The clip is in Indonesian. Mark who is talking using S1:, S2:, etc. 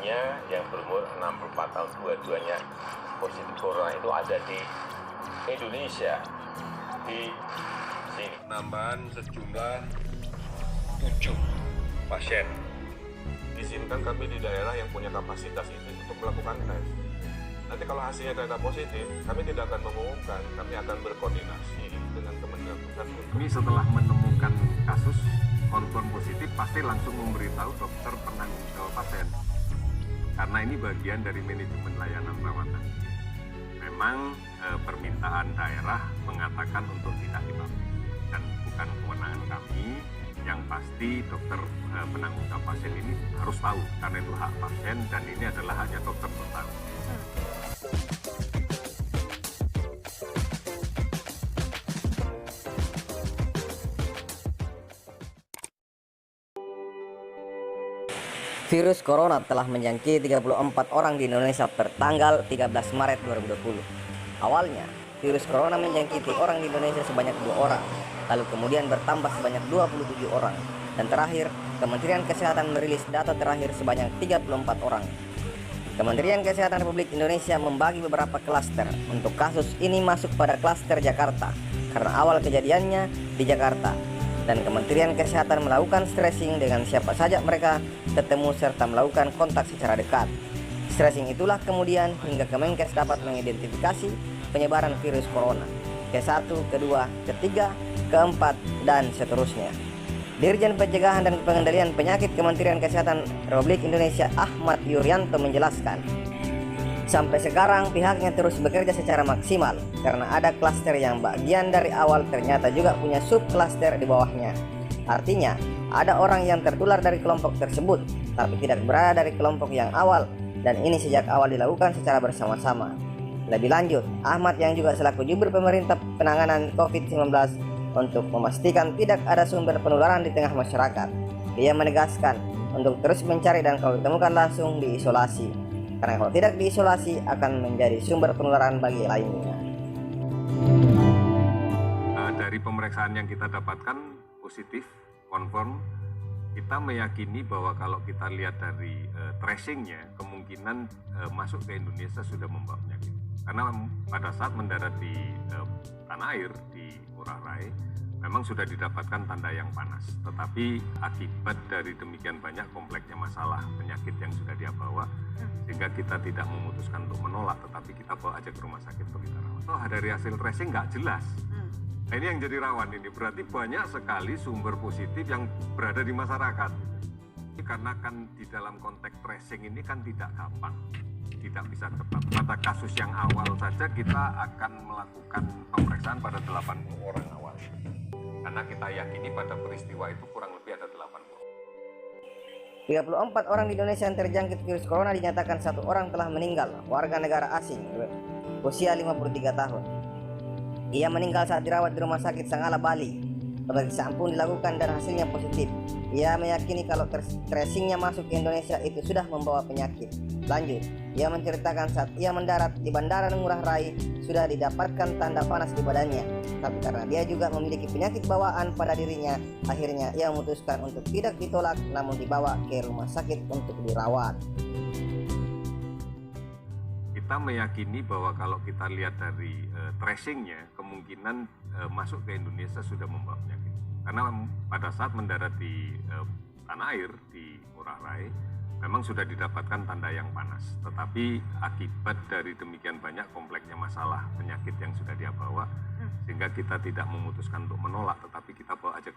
S1: lainnya yang berumur 64 tahun, dua-duanya positif corona itu ada di Indonesia, di sini. Penambahan sejumlah 7 pasien. Izinkan kami di daerah yang punya kapasitas itu untuk melakukan tes. Nanti kalau hasilnya ternyata positif, kami tidak akan mengumumkan, kami akan berkoordinasi dengan Kementerian Kesehatan.
S2: Kami setelah menemukan kasus konfirm positif pasti langsung memberitahu dokter penanggung jawab pasien. Karena ini bagian dari manajemen layanan perawatan. Memang permintaan daerah mengatakan untuk tidak dipublish dan bukan kewenangan kami. Yang pasti dokter penanggung jawab pasien ini harus tahu karena itu hak pasien dan ini adalah haknya dokter untuk tahu.
S3: Virus corona telah menjangkiti 34 orang di Indonesia per tanggal 13 Maret 2020. Awalnya, virus corona menjangkiti orang di Indonesia sebanyak 2 orang, lalu kemudian bertambah sebanyak 27 orang, dan terakhir, Kementerian Kesehatan merilis data terakhir sebanyak 34 orang. Kementerian Kesehatan Republik Indonesia membagi beberapa klaster. Untuk kasus ini masuk pada klaster Jakarta, karena awal kejadiannya di Jakarta. Dan Kementerian Kesehatan melakukan stressing dengan siapa saja mereka ketemu serta melakukan kontak secara dekat. Stressing itulah kemudian hingga Kemenkes dapat mengidentifikasi penyebaran virus corona ke-1, ke-2, ke-3, ke-4, dan seterusnya. Dirjen Pencegahan dan Pengendalian Penyakit Kementerian Kesehatan Republik Indonesia Ahmad Yuryanto menjelaskan, sampai sekarang pihaknya terus bekerja secara maksimal karena ada klaster yang bagian dari awal ternyata juga punya subklaster di bawahnya. Artinya, ada orang yang tertular dari kelompok tersebut tapi tidak berada dari kelompok yang awal, dan ini sejak awal dilakukan secara bersama-sama. Lebih lanjut, Ahmad yang juga selaku Jubir Pemerintah Penanganan COVID-19 untuk memastikan tidak ada sumber penularan di tengah masyarakat. Dia menegaskan untuk terus mencari dan kalau ditemukan langsung diisolasi. Karena kalau tidak diisolasi akan menjadi sumber penularan bagi lainnya.
S2: Dari pemeriksaan yang kita dapatkan positif, confirm, kita meyakini bahwa kalau kita lihat dari tracingnya, kemungkinan masuk ke Indonesia sudah membawa penyakit. Karena pada saat mendarat di tanah air, di Ngurah Rai, memang sudah didapatkan tanda yang panas. Tetapi akibat dari demikian banyak kompleksnya masalah penyakit yang sudah dia bawa, sehingga kita tidak memutuskan untuk menolak, tetapi kita bawa aja ke rumah sakit untuk kita rawat. So, dari hasil tracing nggak jelas. Nah, ini yang jadi rawan ini, berarti banyak sekali sumber positif yang berada di masyarakat. Karena kan di dalam konteks tracing ini kan tidak gampang, tidak bisa cepat. Pada kasus yang awal saja kita akan melakukan pemeriksaan pada 80 orang awal. Karena kita yakini pada peristiwa itu kurang lebih ada 80.
S3: 34 orang di Indonesia yang terjangkit virus corona dinyatakan 1 orang telah meninggal, warga negara asing, usia 53 tahun. Ia meninggal saat dirawat di Rumah Sakit Sangala, Bali. Pemeriksaan pun dilakukan dan hasilnya positif. Ia meyakini kalau tracingnya masuk ke Indonesia itu sudah membawa penyakit. Lanjut, ia menceritakan saat ia mendarat di Bandara Ngurah Rai sudah didapatkan tanda panas di badannya. Tapi karena dia juga memiliki penyakit bawaan pada dirinya, akhirnya ia memutuskan untuk tidak ditolak namun dibawa ke rumah sakit untuk dirawat.
S2: Kita meyakini bahwa kalau kita lihat dari tracingnya, kemungkinan masuk ke Indonesia sudah membawa penyakit. Karena pada saat mendarat di tanah air, di Ngurah Rai, memang sudah didapatkan tanda yang panas. Tetapi akibat dari demikian banyak kompleksnya masalah penyakit yang sudah dia bawa, sehingga kita tidak memutuskan untuk menolak, tetapi kita bawa aja